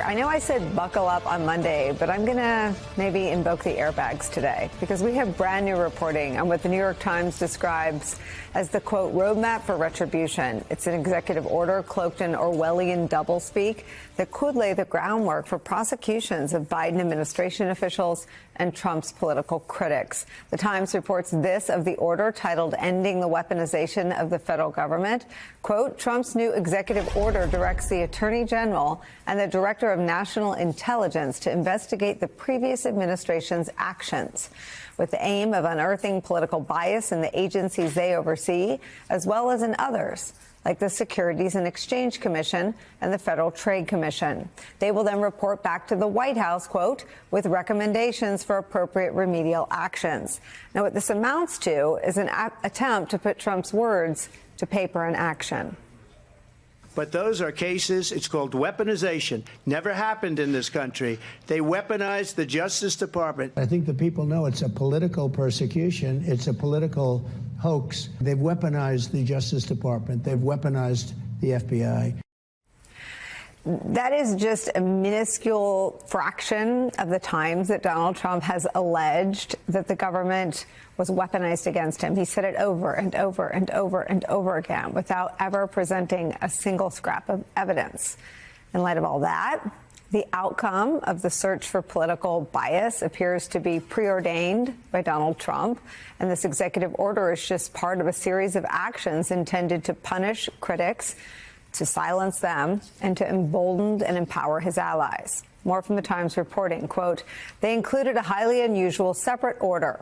I know I said buckle up on Monday, but I'm going to maybe invoke the airbags today because we have brand new reporting on what the New York Times describes as the, quote, roadmap for retribution. It's an executive order cloaked in Orwellian doublespeak that could lay the groundwork for prosecutions of Biden administration officials and Trump's political critics. The Times reports this of the order titled Ending the Weaponization of the Federal Government. Quote, Trump's new executive order directs the Attorney General and the Director of National Intelligence to investigate the previous administration's actions with the aim of unearthing political bias in the agencies they oversee, as well as in others, like the Securities and Exchange Commission and the Federal Trade Commission. They will then report back to the White House, quote, with recommendations for appropriate remedial actions. Now, what this amounts to is an attempt to put Trump's words to paper and action. But those are cases, it's called weaponization. Never happened in this country. They weaponized the Justice Department. I think the people know it's a political persecution. It's a political hoax. They've weaponized the Justice Department. They've weaponized the FBI. That is just a minuscule fraction of the times that Donald Trump has alleged that the government was weaponized against him. He said it over and over and over and over again without ever presenting a single scrap of evidence. In light of all that, the outcome of the search for political bias appears to be preordained by Donald Trump, and this executive order is just part of a series of actions intended to punish critics, to silence them, and to embolden and empower his allies. More from the Times reporting, quote, they included a highly unusual separate order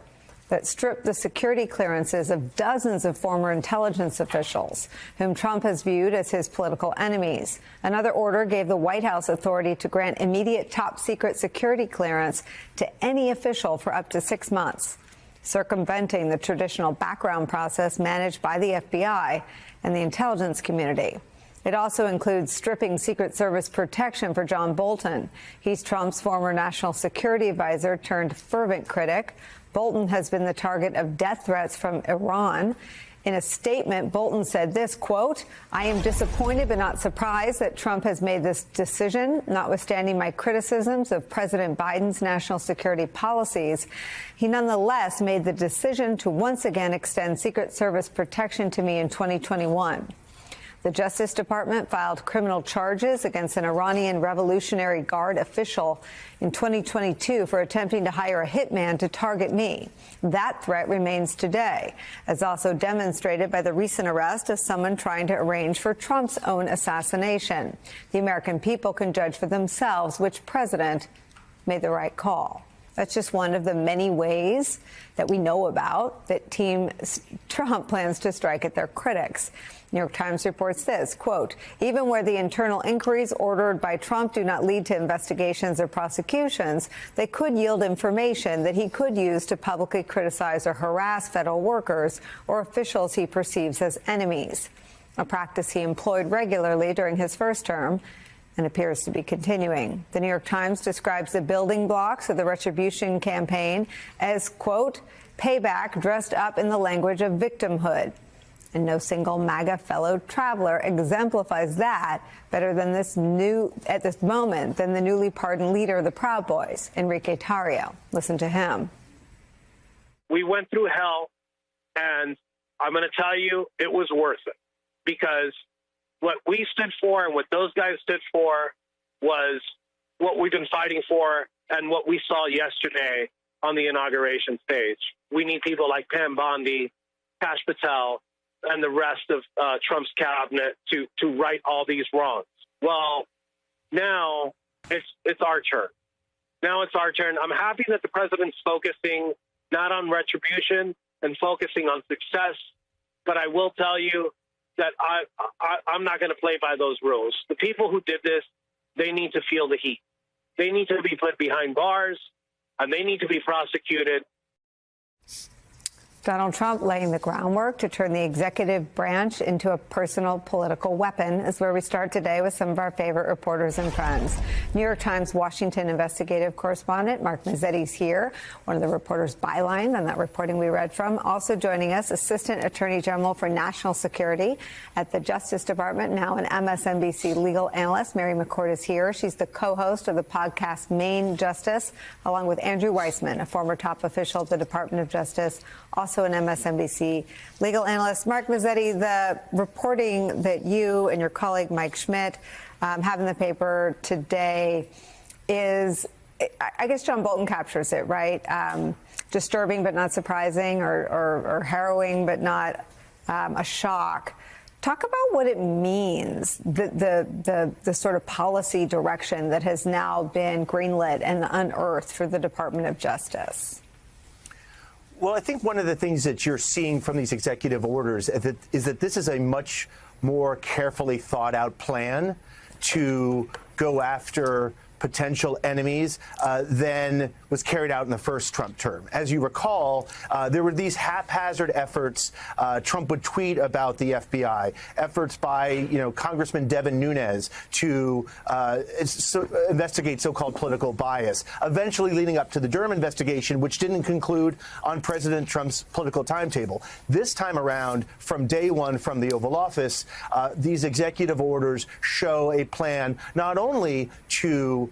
that stripped the security clearances of dozens of former intelligence officials whom Trump has viewed as his political enemies. Another order gave the White House authority to grant immediate top-secret security clearance to any official for up to 6 months, circumventing the traditional background process managed by the FBI and the intelligence community. It also includes stripping Secret Service protection for John Bolton. He's Trump's former national security advisor turned fervent critic. Bolton has been the target of death threats from Iran. In a statement, Bolton said this, quote, I am disappointed but not surprised that Trump has made this decision, notwithstanding my criticisms of President Biden's national security policies. He nonetheless made the decision to once again extend Secret Service protection to me in 2021. The Justice Department filed criminal charges against an Iranian Revolutionary Guard official in 2022 for attempting to hire a hitman to target me. That threat remains today, as also demonstrated by the recent arrest of someone trying to arrange for Trump's own assassination. The American people can judge for themselves which president made the right call. That's just one of the many ways that we know about that Team Trump plans to strike at their critics. New York Times reports this, quote, even where the internal inquiries ordered by Trump do not lead to investigations or prosecutions, they could yield information that he could use to publicly criticize or harass federal workers or officials he perceives as enemies, a practice he employed regularly during his first term and appears to be continuing. The New York Times describes the building blocks of the retribution campaign as, quote, payback dressed up in the language of victimhood. And no single MAGA fellow traveler exemplifies that better than at this moment, than the newly pardoned leader of the Proud Boys, Enrique Tarrio. Listen to him. We went through hell, and I'm going to tell you, it was worth it, because what we stood for and what those guys stood for was what we've been fighting for and what we saw yesterday on the inauguration stage. We need people like Pam Bondi, Kash Patel, and the rest of Trump's cabinet to right all these wrongs. Well, now it's our turn. Now it's our turn. I'm happy that the president's focusing not on retribution and focusing on success, but I will tell you that I'm not going to play by those rules. The people who did this, they need to feel the heat. They need to be put behind bars, and they need to be prosecuted. Donald Trump laying the groundwork to turn the executive branch into a personal political weapon is where we start today with some of our favorite reporters and friends. New York Times Washington investigative correspondent Mark Mazzetti's here, one of the reporters bylined on that reporting we read from. Also joining us, Assistant Attorney General for National Security at the Justice Department, now an MSNBC legal analyst. Mary McCord is here. She's the co-host of the podcast Main Justice, along with Andrew Weissman, a former top official at the Department of Justice, also an MSNBC legal analyst. Mark Mazzetti, the reporting that you and your colleague Mike Schmidt have in the paper today is, I guess John Bolton captures it, right? Disturbing but not surprising, or harrowing but not a shock. Talk about what it means, the sort of policy direction that has now been greenlit and unearthed for the Department of Justice. Well, I think one of the things that you're seeing from these executive orders is that this is a much more carefully thought out plan to go after potential enemies than was carried out in the first Trump term. As you recall, there were these haphazard efforts. Trump would tweet about the FBI, efforts by, Congressman Devin Nunes to investigate so-called political bias, eventually leading up to the Durham investigation, which didn't conclude on President Trump's political timetable. This time around, from day one from the Oval Office, these executive orders show a plan not only to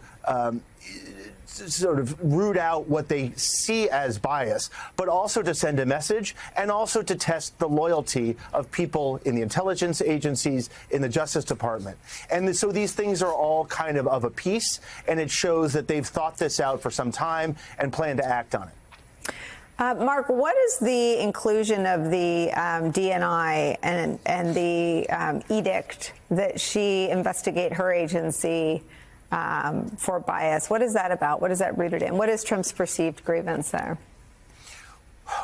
sort of root out what they see as bias, but also to send a message and also to test the loyalty of people in the intelligence agencies, in the Justice Department. And so these things are all kind of a piece, and it shows that they've thought this out for some time and plan to act on it. Mark, what is the inclusion of the DNI and the edict that she investigate her agency for bias? What is that about? What is that rooted in? What is Trump's perceived grievance there?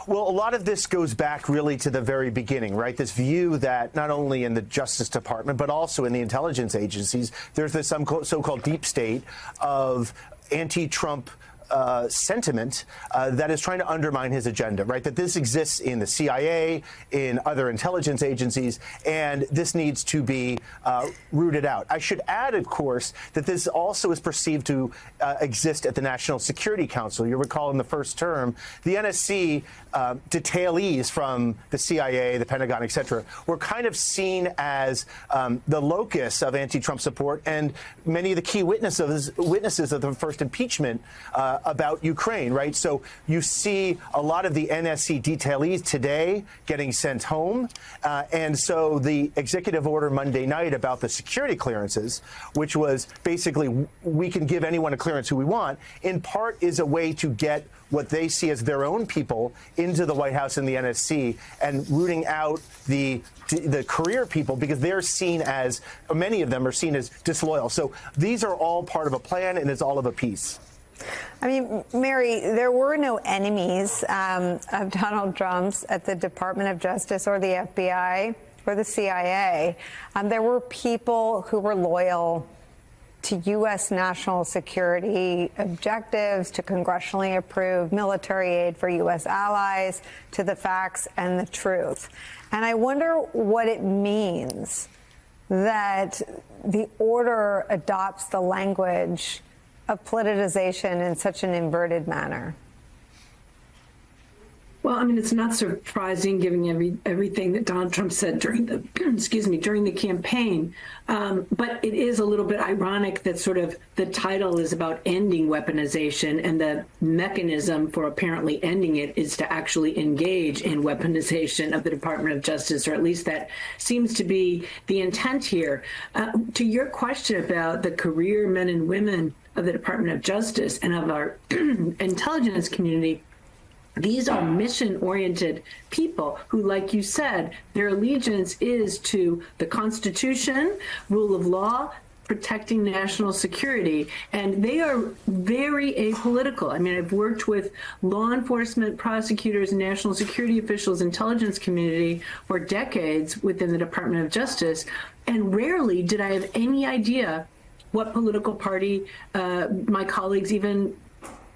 Well, a lot of this goes back really to the very beginning, right? This view that not only in the Justice Department, but also in the intelligence agencies, there's this so-called deep state of anti-Trump sentiment that is trying to undermine his agenda, right? That this exists in the CIA, in other intelligence agencies, and this needs to be rooted out. I should add, of course, that this also is perceived to exist at the National Security Council. You recall in the first term, the NSC detailees from the CIA, the Pentagon, et cetera, were kind of seen as the locus of anti-Trump support, and many of the key witnesses of the first impeachment about Ukraine, right? So you see a lot of the NSC detailees today getting sent home. And so the executive order Monday night about the security clearances, which was basically we can give anyone a clearance who we want, in part is a way to get what they see as their own people into the White House and the NSC and rooting out the career people because they're seen as, many of them are seen as disloyal. So these are all part of a plan, and it's all of a piece. I mean, Mary, there were no enemies of Donald Trump's at the Department of Justice or the FBI or the CIA. There were people who were loyal to U.S. national security objectives, to congressionally approved military aid for U.S. allies, to the facts and the truth. And I wonder what it means that the order adopts the language of politicization in such an inverted manner. Well, I mean, it's not surprising given everything that Donald Trump said during the, during the campaign. But it is a little bit ironic that sort of the title is about ending weaponization, and the mechanism for apparently ending it is to actually engage in weaponization of the Department of Justice, or at least that seems to be the intent here. To your question about the career men and women of the Department of Justice and of our intelligence community, these are mission-oriented people who, like you said, their allegiance is to the Constitution, rule of law, protecting national security, and they are very apolitical. I mean, I've worked with law enforcement, prosecutors, national security officials, intelligence community for decades within the Department of Justice, and rarely did I have any idea what political party my colleagues even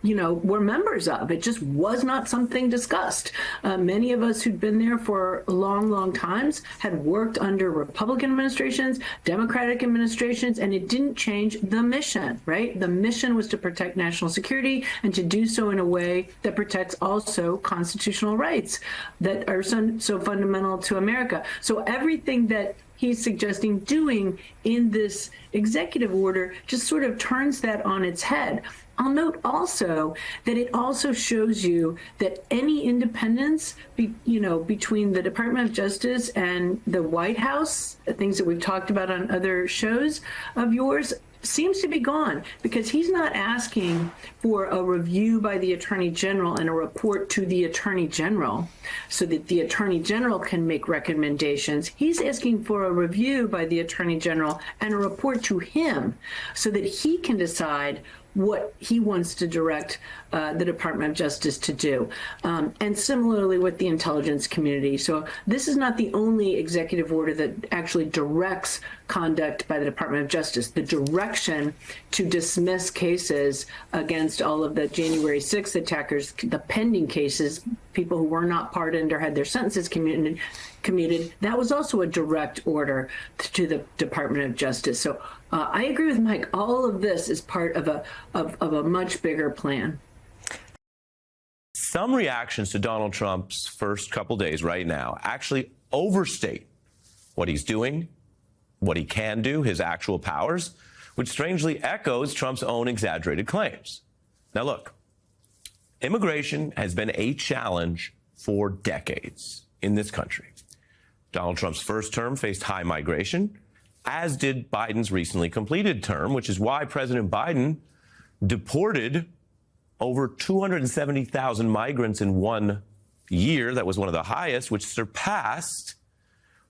were members of. It just was not something discussed. Many of us who'd been there for long, long times had worked under Republican administrations, Democratic administrations, and it didn't change the mission, right? The mission was to protect national security and to do so in a way that protects also constitutional rights that are so fundamental to America. So everything that he's suggesting doing in this executive order just sort of turns that on its head. I'll note also that it also shows you that any independence, between the Department of Justice and the White House, things that we've talked about on other shows of yours, seems to be gone, because he's not asking for a review by the Attorney General and a report to the Attorney General so that the Attorney General can make recommendations. He's asking for a review by the Attorney General and a report to him so that he can decide what he wants to direct the Department of Justice to do. And similarly with the intelligence community. So this is not the only executive order that actually directs conduct by the Department of Justice. The direction to dismiss cases against all of the January 6th attackers, the pending cases, people who were not pardoned or had their sentences commuted, that was also a direct order to the Department of Justice. So I agree with Mike. All of this is part of a much bigger plan. Some reactions to Donald Trump's first couple days right now actually overstate what he's doing, what he can do, his actual powers, which strangely echoes Trump's own exaggerated claims. Now, look, immigration has been a challenge for decades in this country. Donald Trump's first term faced high migration, as did Biden's recently completed term, which is why President Biden deported over 270,000 migrants in 1 year. That was one of the highest, which surpassed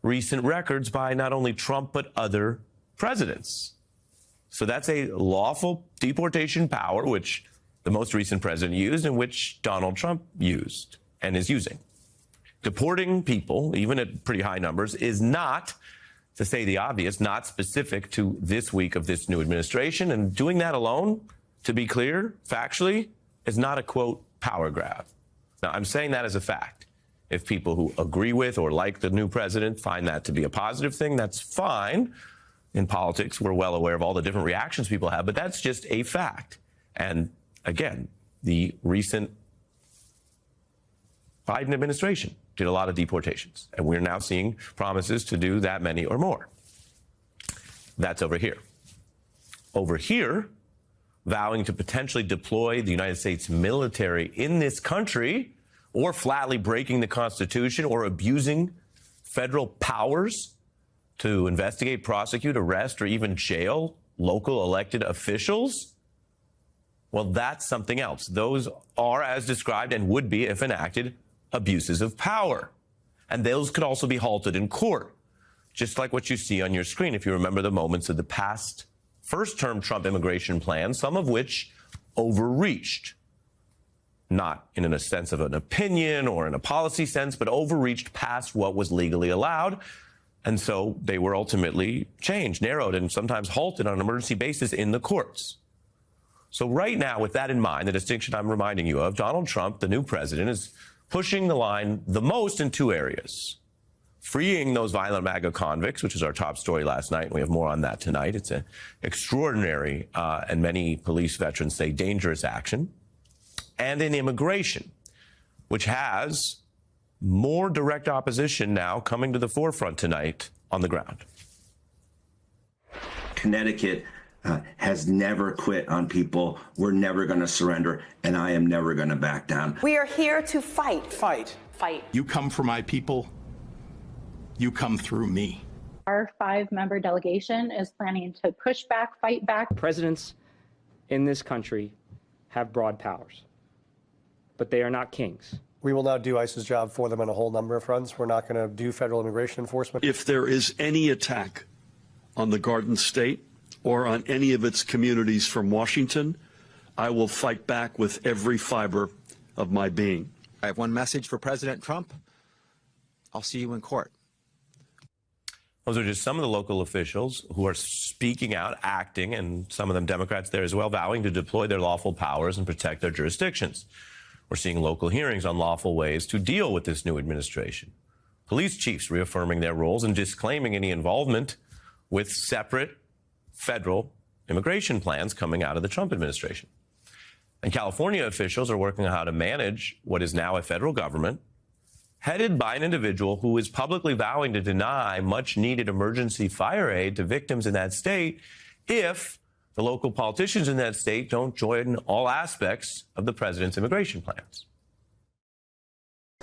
recent records by not only Trump, but other presidents. So that's a lawful deportation power, which the most recent president used and which Donald Trump used and is using. Deporting people, even at pretty high numbers, is not, to say the obvious, not specific to this week of this new administration. And doing that alone, to be clear, factually, is not a, quote, power grab. Now, I'm saying that as a fact. If people who agree with or like the new president find that to be a positive thing, that's fine. In politics, we're well aware of all the different reactions people have, but that's just a fact. And again, the recent Biden administration did a lot of deportations, and we're now seeing promises to do that many or more. That's over here. Over here, vowing to potentially deploy the United States military in this country, or flatly breaking the Constitution or abusing federal powers to investigate, prosecute, arrest, or even jail local elected officials. Well, that's something else. Those are, as described and would be if enacted, abuses of power. And those could also be halted in court, just like what you see on your screen if you remember the moments of the past first-term Trump immigration plan, some of which overreached. Not in a sense of an opinion or in a policy sense, but overreached past what was legally allowed. And so they were ultimately changed, narrowed, and sometimes halted on an emergency basis in the courts. So right now, with that in mind, the distinction I'm reminding you of, Donald Trump, the new president, is pushing the line the most in two areas. Freeing those violent MAGA convicts, which is our top story last night, and we have more on that tonight. It's an extraordinary, and many police veterans say dangerous action. And in immigration, which has more direct opposition now coming to the forefront tonight on the ground. Connecticut has never quit on people. We're never going to surrender, and I am never going to back down. We are here to fight. Fight. Fight. You come for my people. You come through me. Our 5-member delegation is planning to push back, fight back. Presidents in this country have broad powers, but they are not kings. We will now do ICE's job for them on a whole number of fronts. We're not going to do federal immigration enforcement. If there is any attack on the Garden State or on any of its communities from Washington, I will fight back with every fiber of my being. I have one message for President Trump. I'll see you in court. Those are just some of the local officials who are speaking out, acting, and some of them Democrats there as well, vowing to deploy their lawful powers and protect their jurisdictions. We're seeing local hearings on lawful ways to deal with this new administration. Police chiefs reaffirming their roles and disclaiming any involvement with separate federal immigration plans coming out of the Trump administration. And California officials are working on how to manage what is now a federal government headed by an individual who is publicly vowing to deny much needed emergency fire aid to victims in that state if the local politicians in that state don't join all aspects of the president's immigration plans.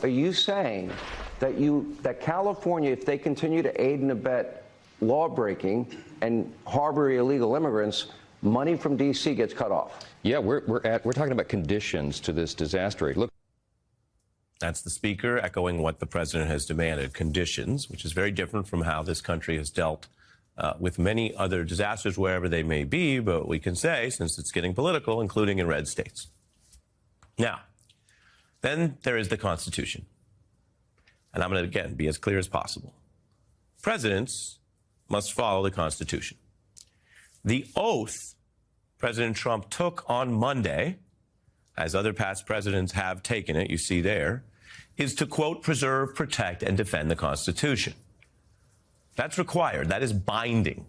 Are you saying that California, if they continue to aid and abet law breaking and harbor illegal immigrants, money from D.C. gets cut off? Yeah, we're talking about conditions to this disaster. Look. That's the speaker echoing what the president has demanded, conditions, which is very different from how this country has dealt with many other disasters wherever they may be. But we can say, since it's getting political, including in red states. Now, then there is the Constitution. And I'm going to, again, be as clear as possible. Presidents must follow the Constitution. The oath President Trump took on Monday, as other past presidents have taken it, you see there, is to, quote, preserve, protect, and defend the Constitution. That's required. That is binding.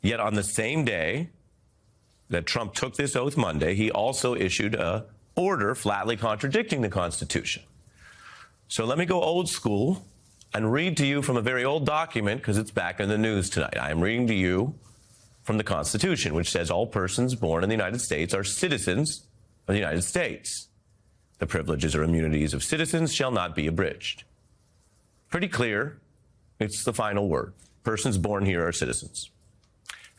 Yet on the same day that Trump took this oath Monday, he also issued an order flatly contradicting the Constitution. So let me go old school and read to you from a very old document, because it's back in the news tonight. I am reading to you from the Constitution, which says all persons born in the United States are citizens of the United States. The privileges or immunities of citizens shall not be abridged. Pretty clear. It's the final word. Persons born here are citizens.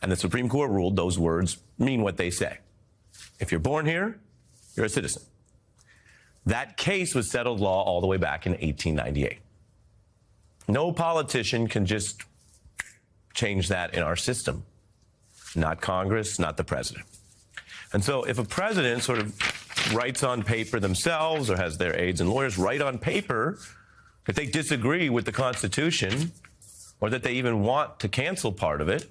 And the Supreme Court ruled those words mean what they say. If you're born here, you're a citizen. That case was settled law all the way back in 1898. No politician can just change that in our system. Not Congress, not the president. And so if a president sort of writes on paper themselves or has their aides and lawyers write on paper that they disagree with the Constitution or that they even want to cancel part of it,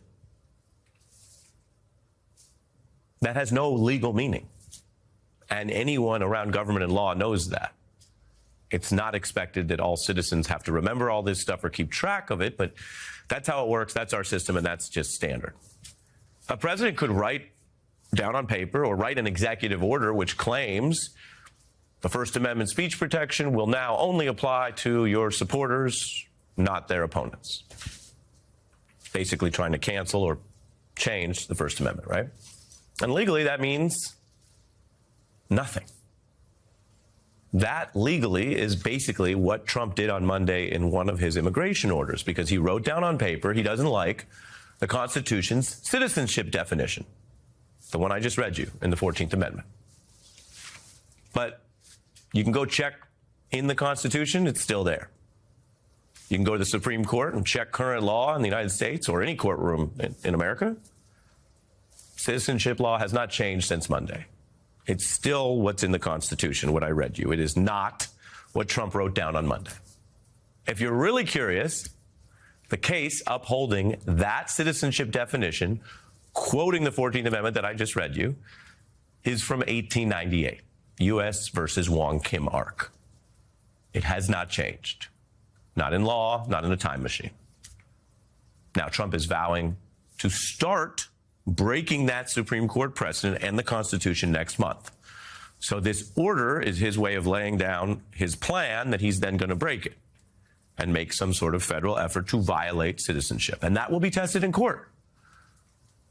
that has no legal meaning. And anyone around government and law knows that. It's not expected that all citizens have to remember all this stuff or keep track of it, but that's how it works. That's our system, and that's just standard. A president could write down on paper or write an executive order which claims the First Amendment speech protection will now only apply to your supporters, not their opponents. Basically trying to cancel or change the First Amendment, right? And legally, that means nothing. That legally is basically what Trump did on Monday in one of his immigration orders, because he wrote down on paper he doesn't like the Constitution's citizenship definition, the one I just read you in the 14th Amendment. But you can go check in the Constitution, it's still there. You can go to the Supreme Court and check current law in the United States or any courtroom in America. Citizenship law has not changed since Monday. It's still what's in the Constitution, what I read you. It is not what Trump wrote down on Monday. If you're really curious, the case upholding that citizenship definition, quoting the 14th Amendment that I just read you, is from 1898, U.S. versus Wong Kim Ark. It has not changed. Not in law, not in a time machine. Now, Trump is vowing to start breaking that Supreme Court precedent and the Constitution next month. So this order is his way of laying down his plan that he's then going to break it and make some sort of federal effort to violate citizenship. And that will be tested in court.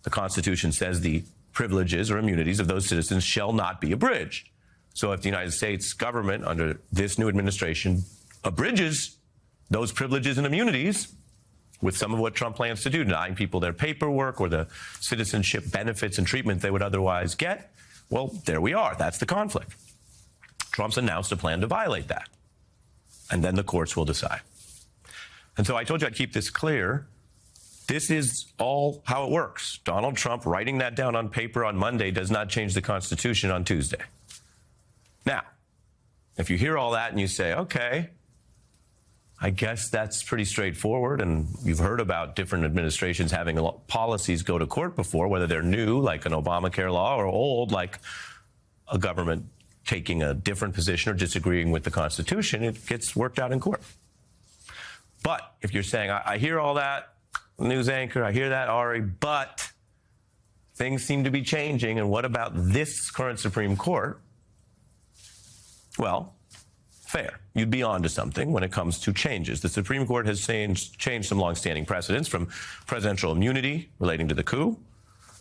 The Constitution says the privileges or immunities of those citizens shall not be abridged. So if the United States government under this new administration abridges those privileges and immunities with some of what Trump plans to do, denying people their paperwork or the citizenship benefits and treatment they would otherwise get, well, there we are. That's the conflict. Trump's announced a plan to violate that. And then the courts will decide. And so I told you I'd keep this clear. This is all how it works. Donald Trump writing that down on paper on Monday does not change the Constitution on Tuesday. Now, if you hear all that and you say, okay, I guess that's pretty straightforward. And you've heard about different administrations having policies go to court before, whether they're new, like an Obamacare law, or old, like a government taking a different position or disagreeing with the Constitution. It gets worked out in court. But if you're saying, I hear all that, news anchor, I hear that, Ari, but things seem to be changing, and what about this current Supreme Court? Well, fair. You'd be onto something when it comes to changes. The Supreme Court has changed some longstanding precedents, from presidential immunity relating to the coup,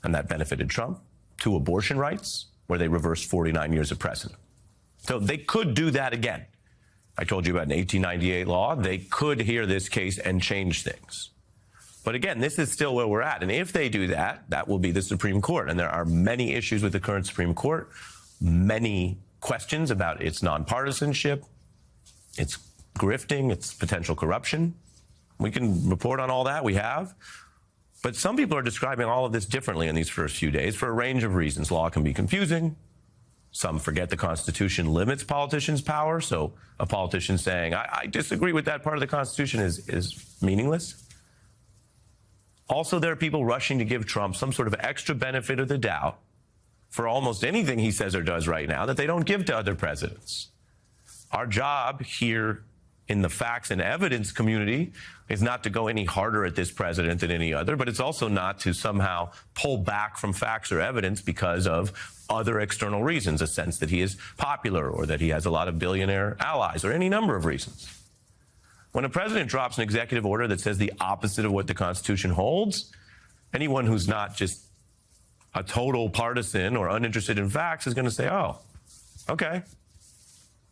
and that benefited Trump, to abortion rights, where they reversed 49 years of precedent. So they could do that again. I told you about an 1898 law. They could hear this case and change things. But again, this is still where we're at. And if they do that, that will be the Supreme Court. And there are many issues with the current Supreme Court, many questions about its nonpartisanship, its grifting, its potential corruption. We can report on all that. We have. But some people are describing all of this differently in these first few days for a range of reasons. Law can be confusing. Some forget the Constitution limits politicians' power. So a politician saying, I disagree with that part of the Constitution is meaningless. Also, there are people rushing to give Trump some sort of extra benefit of the doubt for almost anything he says or does right now that they don't give to other presidents. Our job here in the facts and evidence community is not to go any harder at this president than any other, but it's also not to somehow pull back from facts or evidence because of other external reasons, a sense that he is popular or that he has a lot of billionaire allies or any number of reasons. When a president drops an executive order that says the opposite of what the Constitution holds, anyone who's not just a total partisan or uninterested in facts is going to say, oh, okay,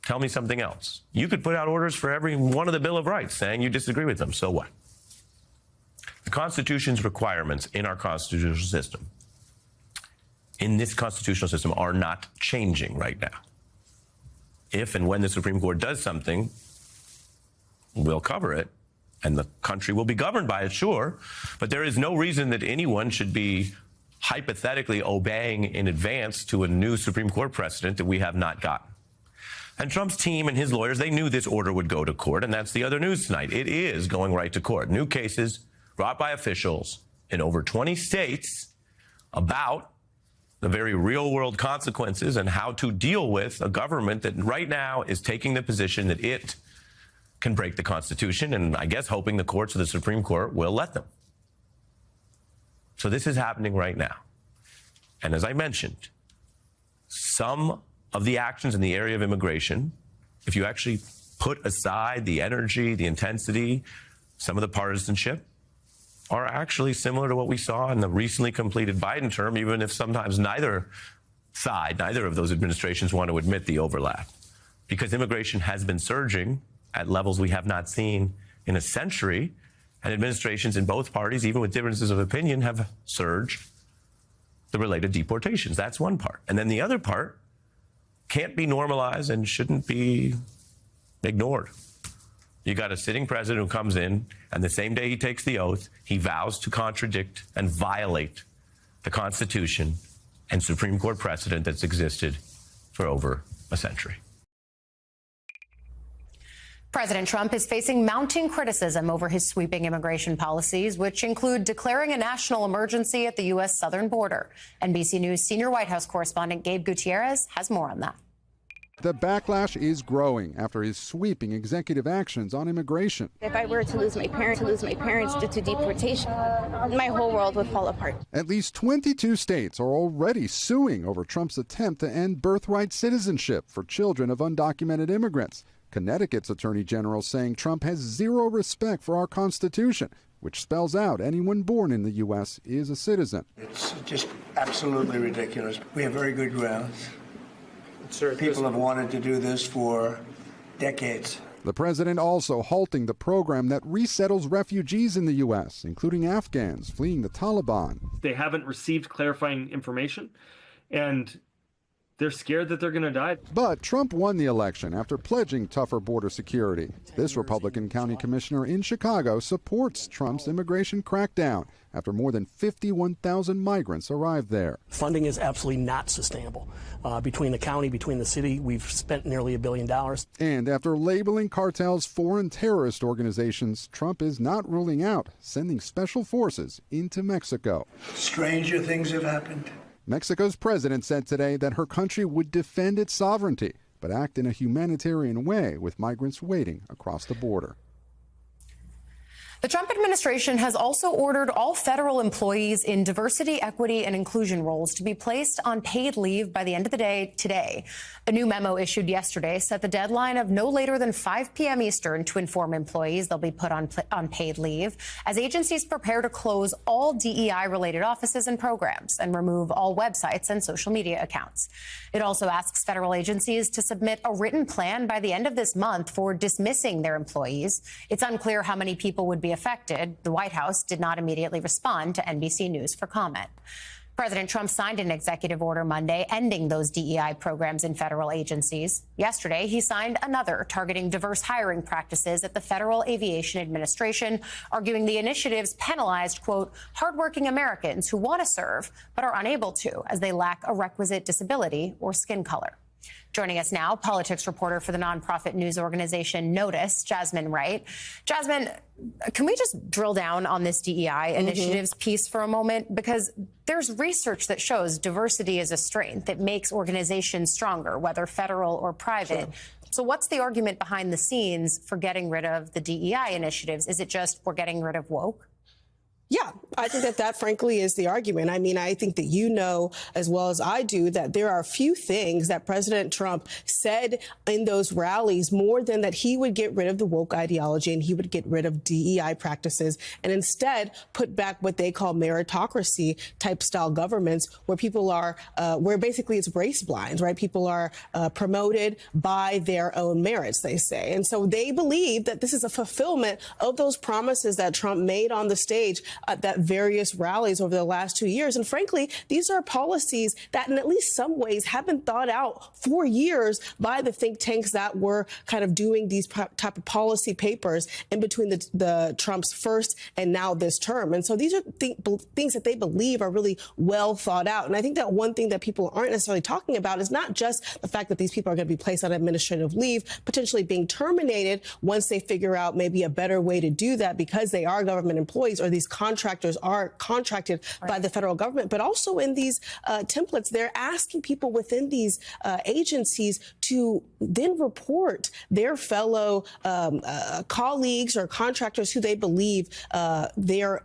tell me something else. You could put out orders for every one of the Bill of Rights saying you disagree with them. So what? The Constitution's requirements in our constitutional system, in this constitutional system, are not changing right now. If and when the Supreme Court does something, we'll cover it, and the country will be governed by it, sure. But there is no reason that anyone should be hypothetically obeying in advance to a new Supreme Court precedent that we have not gotten. And Trump's team and his lawyers, they knew this order would go to court, and that's the other news tonight. It is going right to court. New cases brought by officials in over 20 states about the very real-world consequences and how to deal with a government that right now is taking the position that it can break the Constitution, and I guess hoping the courts of the Supreme Court will let them. So this is happening right now. And as I mentioned, some of the actions in the area of immigration, if you actually put aside the energy, the intensity, some of the partisanship, are actually similar to what we saw in the recently completed Biden term, even if sometimes neither of those administrations want to admit the overlap. Because immigration has been surging at levels we have not seen in a century, and administrations in both parties, even with differences of opinion, have surged the related deportations. That's one part. And then the other part can't be normalized and shouldn't be ignored. You got a sitting president who comes in, and the same day he takes the oath, he vows to contradict and violate the Constitution and Supreme Court precedent that's existed for over a century. President Trump is facing mounting criticism over his sweeping immigration policies, which include declaring a national emergency at the U.S. southern border. NBC News senior White House correspondent Gabe Gutierrez has more on that. The backlash is growing after his sweeping executive actions on immigration. If I were to lose my parents due to deportation, my whole world would fall apart. At least 22 states are already suing over Trump's attempt to end birthright citizenship for children of undocumented immigrants. Connecticut's Attorney General saying Trump has zero respect for our Constitution, which spells out anyone born in the U.S. is a citizen. It's just absolutely ridiculous. We have very good grounds. People have wanted to do this for decades. The president also halting the program that resettles refugees in the U.S., including Afghans fleeing the Taliban. They haven't received clarifying information, and they're scared that they're going to die. But Trump won the election after pledging tougher border security. This Republican county commissioner in Chicago supports Trump's immigration crackdown after more than 51,000 migrants arrived there. Funding is absolutely not sustainable. Between the county, between the city, we've spent nearly $1 billion. And after labeling cartels foreign terrorist organizations, Trump is not ruling out sending special forces into Mexico. Stranger things have happened. Mexico's president said today that her country would defend its sovereignty, but act in a humanitarian way with migrants waiting across the border. The Trump administration has also ordered all federal employees in diversity, equity, and inclusion roles to be placed on paid leave by the end of the day today. A new memo issued yesterday set the deadline of no later than 5 p.m. Eastern to inform employees they'll be put on paid leave as agencies prepare to close all DEI-related offices and programs and remove all websites and social media accounts. It also asks federal agencies to submit a written plan by the end of this month for dismissing their employees. It's unclear how many people would be affected. The White House did not immediately respond to NBC News for comment. President Trump signed an executive order Monday ending those DEI programs in federal agencies. Yesterday, he signed another targeting diverse hiring practices at the Federal Aviation Administration, arguing the initiatives penalized, quote, hardworking Americans who want to serve but are unable to as they lack a requisite disability or skin color. Joining us now, politics reporter for the nonprofit news organization Notice, Jasmine Wright. Jasmine, can we just drill down on this DEI initiatives piece for a moment? Because there's research that shows diversity is a strength. It makes organizations stronger, whether federal or private. Sure. So what's the argument behind the scenes for getting rid of the DEI initiatives? Is it just we're getting rid of woke? Yeah, I think that frankly is the argument. I mean, I think that you know as well as I do that there are a few things that President Trump said in those rallies more than that he would get rid of the woke ideology and he would get rid of DEI practices and instead put back what they call meritocracy type style governments where people are where basically it's race blind, right? People are promoted by their own merits, they say. And so they believe that this is a fulfillment of those promises that Trump made on the stage at that various rallies over the last 2 years. And frankly, these are policies that in at least some ways have been thought out for years by the think tanks that were kind of doing these type of policy papers in between the Trump's first and now this term. And so these are things that they believe are really well thought out. And I think that one thing that people aren't necessarily talking about is not just the fact that these people are going to be placed on administrative leave, potentially being terminated once they figure out maybe a better way to do that because they are government employees or these contractors are contracted by the federal government. But also in these templates, they're asking people within these agencies to then report their fellow colleagues or contractors who they believe their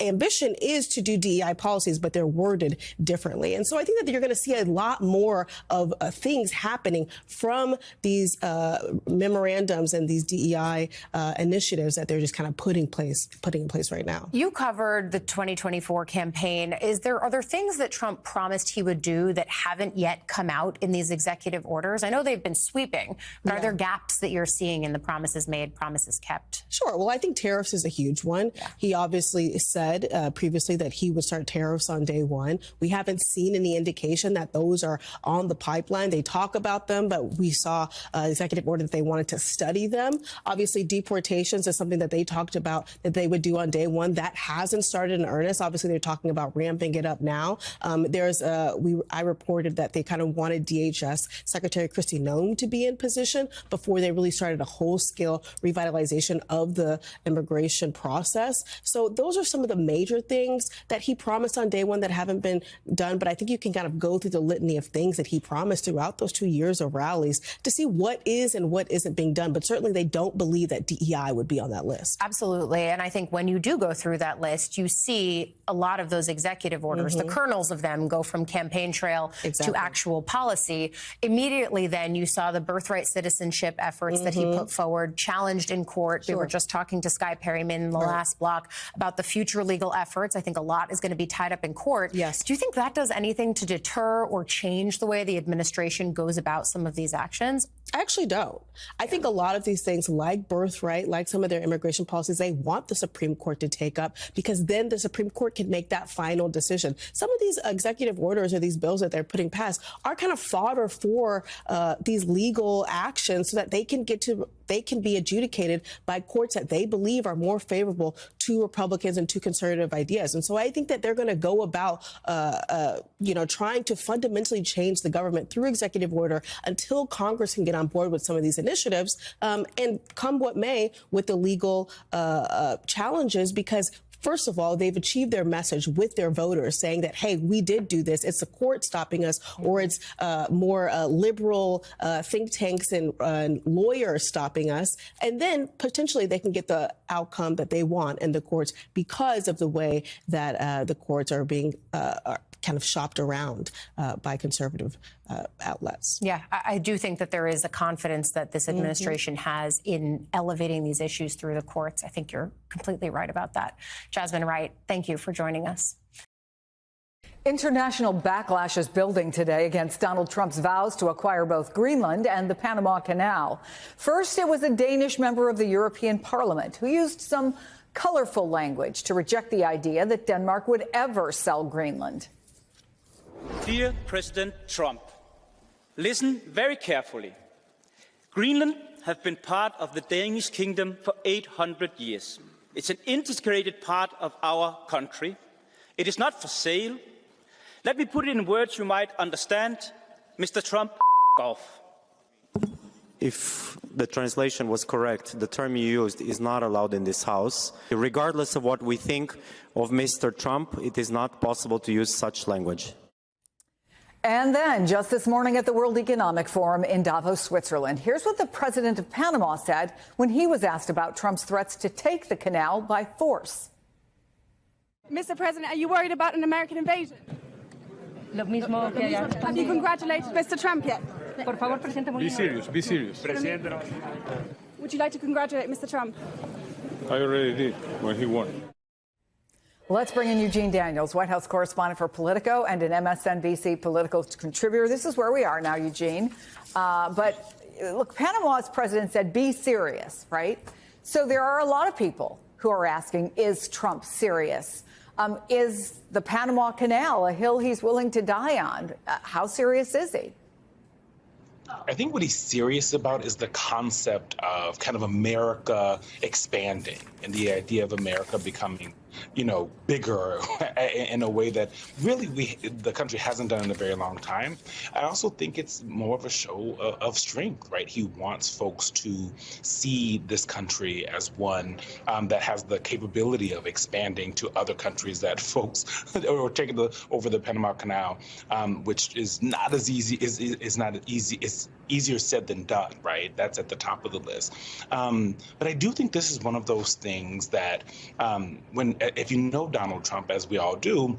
ambition is to do DEI policies, but they're worded differently. And so I think that you're going to see a lot more of things happening from these memorandums and these DEI initiatives that they're just kind of putting in place right now. You covered the 2024 campaign. Are there things that Trump promised he would do that haven't yet come out in these executive orders? I know they've been sweeping, but are there gaps that you're seeing in the promises made, promises kept? Sure. Well, I think tariffs is a huge one. Yeah. He obviously said previously that he would start tariffs on day one. We haven't seen any indication that those are on the pipeline. They talk about them, but we saw executive order that they wanted to study them. Obviously, deportations is something that they talked about that they would do on day one. That hasn't started in earnest. Obviously, they're talking about ramping it up now. I reported that they kind of wanted DHS Secretary Kristi Noem to be in position before they really started a whole-scale revitalization of the immigration process. So those are some of the major things that he promised on day one that haven't been done. But I think you can kind of go through the litany of things that he promised throughout those 2 years of rallies to see what is and what isn't being done. But certainly they don't believe that DEI would be on that list. Absolutely. And I think when you do go through that list, you see a lot of those executive orders, the kernels of them go from campaign trail to actual policy. Immediately then you saw the birthright citizenship efforts that he put forward, challenged in court. We were just talking to Skye Perryman in the last block about the future legal efforts. I think a lot is going to be tied up in court. Yes. Do you think that does anything to deter or change the way the administration goes about some of these actions? I actually don't. I think a lot of these things like birthright, like some of their immigration policies, they want the Supreme Court to take up because then the Supreme Court can make that final decision. Some of these executive orders or these bills that they're putting past are kind of fodder for these legal actions so that they can be adjudicated by courts that they believe are more favorable to Republicans and to conservative ideas. And so I think that they're going to go about, trying to fundamentally change the government through executive order until Congress can get on board with some of these initiatives, and come what may with the legal challenges, because first of all, they've achieved their message with their voters saying that, hey, we did do this. It's the court stopping us, or it's more liberal think tanks and lawyers stopping us. And then potentially they can get the outcome that they want in the courts because of the way that the courts are being kind of shopped around by conservative outlets. Yeah, I do think that there is a confidence that this administration has in elevating these issues through the courts. I think you're completely right about that. Jasmine Wright, thank you for joining us. International backlash is building today against Donald Trump's vows to acquire both Greenland and the Panama Canal. First, it was a Danish member of the European Parliament who used some colorful language to reject the idea that Denmark would ever sell Greenland. Dear President Trump, listen very carefully. Greenland has been part of the Danish kingdom for 800 years. It's an integrated part of our country. It is not for sale. Let me put it in words you might understand. Mr. Trump, off. If the translation was correct, the term you used is not allowed in this House. Regardless of what we think of Mr. Trump, it is not possible to use such language. And then, just this morning at the World Economic Forum in Davos, Switzerland, here's what the president of Panama said when he was asked about Trump's threats to take the canal by force. Mr. President, are you worried about an American invasion? Lo mismo que allá. Have you congratulated Mr. Trump yet? Por favor, presidente Molina. Be serious, be serious. Would you like to congratulate Mr. Trump? I already did when he won. Let's bring in Eugene Daniels, White House correspondent for Politico and an MSNBC political contributor. This is where we are now, Eugene. But look, Panama's president said, be serious, right? So there are a lot of people who are asking, is Trump serious? Is the Panama Canal a hill he's willing to die on? How serious is he? I think what he's serious about is the concept of kind of America expanding and the idea of America becoming, bigger in a way that really the country hasn't done in a very long time. I also think it's more of a show of strength, right? He wants folks to see this country as one that has the capability of expanding to other countries that folks are taking over the Panama Canal, which is not as easy. Is not easy. It's easier said than done, right? That's at the top of the list. But I do think this is one of those things that if you know Donald Trump, as we all do,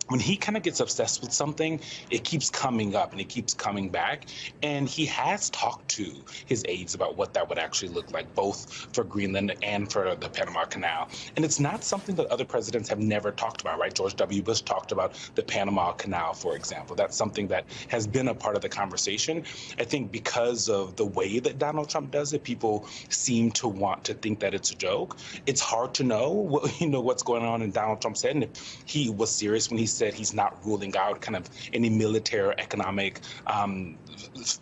when he kind of gets obsessed with something, it keeps coming up and it keeps coming back. And he has talked to his aides about what that would actually look like, both for Greenland and for the Panama Canal. And it's not something that other presidents have never talked about, right? George W. Bush talked about the Panama Canal, for example. That's something that has been a part of the conversation. I think because of the way that Donald Trump does it, people seem to want to think that it's a joke. It's hard to know what's going on in Donald Trump's head. And if he was serious when he said he's not ruling out kind of any military or economic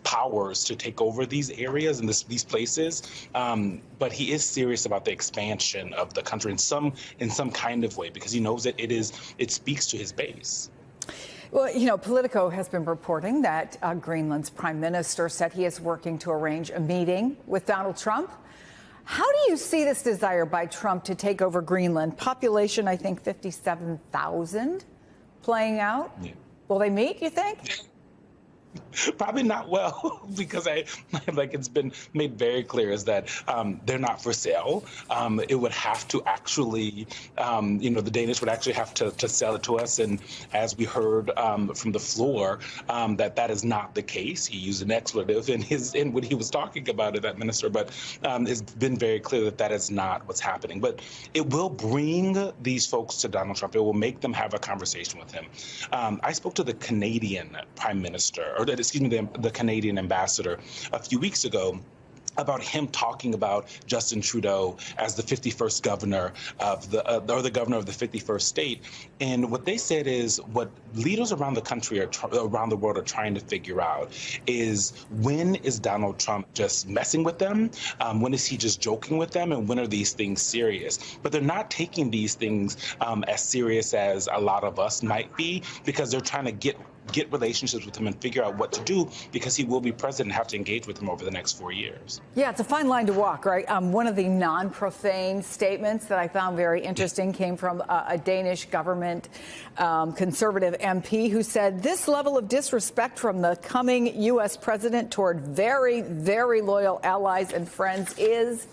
powers to take over these areas and these places, but he is serious about the expansion of the country in some kind of way, because he knows that it speaks to his base. Well, Politico has been reporting that Greenland's prime minister said he is working to arrange a meeting with Donald Trump. How do you see this desire by Trump to take over Greenland? Population, I think, 57,000 playing out. Yeah. Will they meet, you think? Probably not well, because it's been made very clear is that they're not for sale. It would have to actually, the Danish would actually have to sell it to us. And as we heard from the floor, that is not the case. He used an expletive in when he was talking about it, that minister. But it's been very clear that is not what's happening. But it will bring these folks to Donald Trump. It will make them have a conversation with him. I spoke to the Canadian prime minister, or the the Canadian ambassador a few weeks ago about him talking about Justin Trudeau as the 51st governor of or the governor of the 51st state. And what they said is what leaders around the country around the world are trying to figure out is, when is Donald Trump just messing with them? When is he just joking with them? And when are these things serious? But they're not taking these things as serious as a lot of us might be, because they're trying to get relationships with him and figure out what to do, because he will be president and have to engage with him over the next 4 years. Yeah, it's a fine line to walk, right? One of the non-profane statements that I found very interesting came from a Danish government conservative MP who said this level of disrespect from the coming U.S. president toward very, very loyal allies and friends is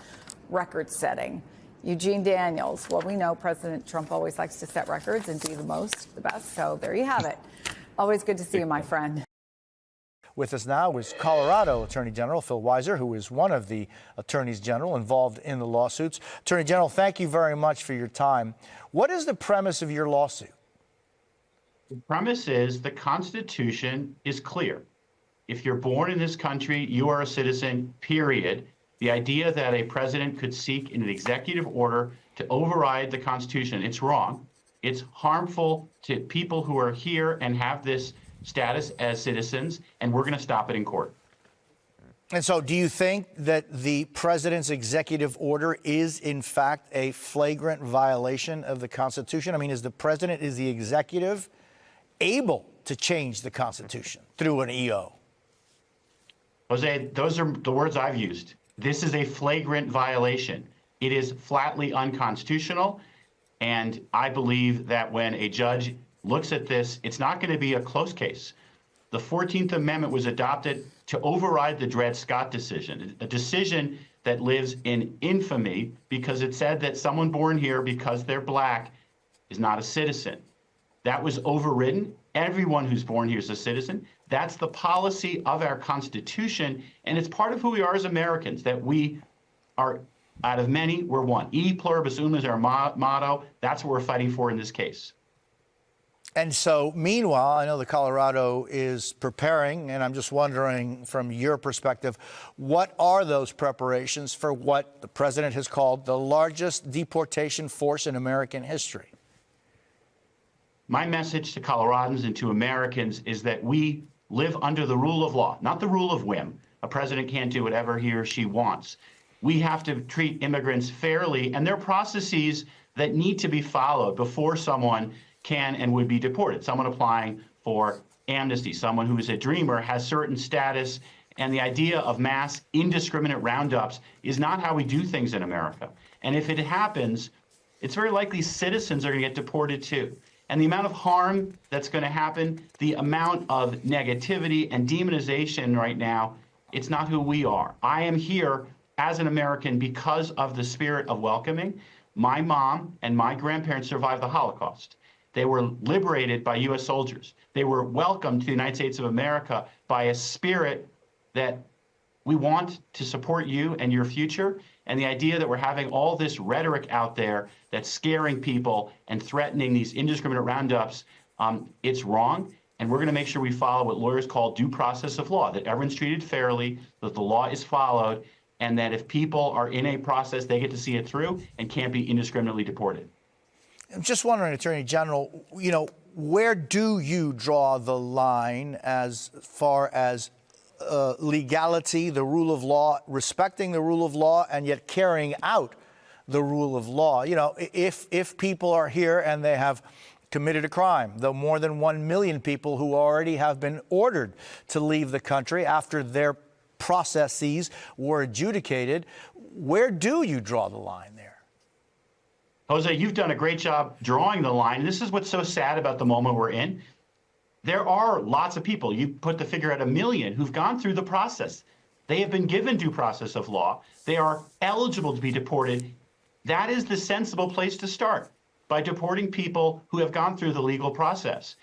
record-setting. Eugene Daniels. Well, we know President Trump always likes to set records and be the best. So there you have it. Always good to see you, my friend. With us now is Colorado Attorney General Phil Weiser, who is one of the attorneys general involved in the lawsuits. Attorney General, thank you very much for your time. What is the premise of your lawsuit? The premise is the Constitution is clear. If you're born in this country, you are a citizen, period. The idea that a president could seek in an executive order to override the Constitution, it's wrong. It's harmful to people who are here and have this status as citizens, and we're going to stop it in court. And so do you think that the president's executive order is, in fact, a flagrant violation of the Constitution? I mean, is the executive able to change the Constitution through an EO? Jose, those are the words I've used. This is a flagrant violation. It is flatly unconstitutional. And I believe that when a judge looks at this, it's not going to be a close case. The 14th Amendment was adopted to override the Dred Scott decision, a decision that lives in infamy because it said that someone born here because they're black is not a citizen. That was overridden. Everyone who's born here is a citizen. That's the policy of our Constitution, and it's part of who we are as Americans, that we are, out of many, we're one. E pluribus unum is our motto. That's what we're fighting for in this case. And so, meanwhile, I know that Colorado is preparing, and I'm just wondering, from your perspective, what are those preparations for what the president has called the largest deportation force in American history? My message to Coloradans and to Americans is that we live under the rule of law, not the rule of whim. A president can't do whatever he or she wants. We have to treat immigrants fairly, and there are processes that need to be followed before someone can and would be deported. Someone applying for amnesty, someone who is a dreamer, has certain status, and the idea of mass indiscriminate roundups is not how we do things in America. And if it happens, it's very likely citizens are going to get deported too. And the amount of harm that's going to happen, the amount of negativity and demonization right now, it's not who we are. I am here as an American because of the spirit of welcoming. My mom and my grandparents survived the Holocaust. They were liberated by U.S. soldiers. They were welcomed to the United States of America by a spirit that we want to support you and your future. And the idea that we're having all this rhetoric out there that's scaring people and threatening these indiscriminate roundups, it's wrong. And we're going to make sure we follow what lawyers call due process of law, that everyone's treated fairly, that the law is followed, and that if people are in a process, they get to see it through and can't be indiscriminately deported. I'm just wondering, Attorney General, where do you draw the line as far as legality, the rule of law, respecting the rule of law, and yet carrying out the rule of law? If people are here and they have committed a crime, though more than 1 million people who already have been ordered to leave the country after their processes were adjudicated, where do you draw the line there? Jose, you've done a great job drawing the line. This is what's so sad about the moment we're in. There are lots of people, you put the figure at 1 million, who've gone through the process. They have been given due process of law. They are eligible to be deported. That is the sensible place to start, by deporting people who have gone through the legal process.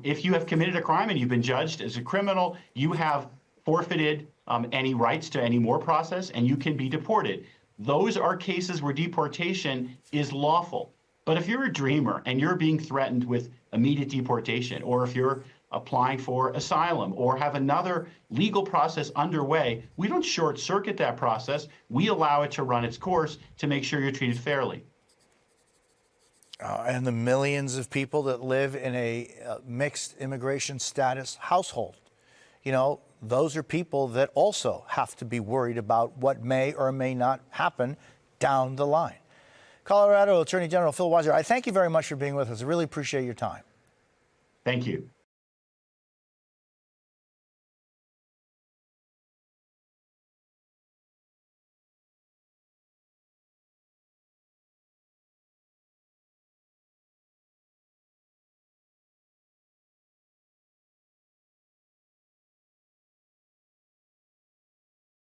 If you have committed a crime and you've been judged as a criminal, you have forfeited any rights to any more process, and you can be deported. Those are cases where deportation is lawful. But if you're a dreamer and you're being threatened with immediate deportation, or if you're applying for asylum or have another legal process underway, we don't short circuit that process. We allow it to run its course to make sure you're treated fairly. And the millions of people that live in a mixed immigration status household, you know, those are people that also have to be worried about what may or may not happen down the line. Colorado Attorney General Phil Weiser, I thank you very much for being with us. I really appreciate your time. Thank you.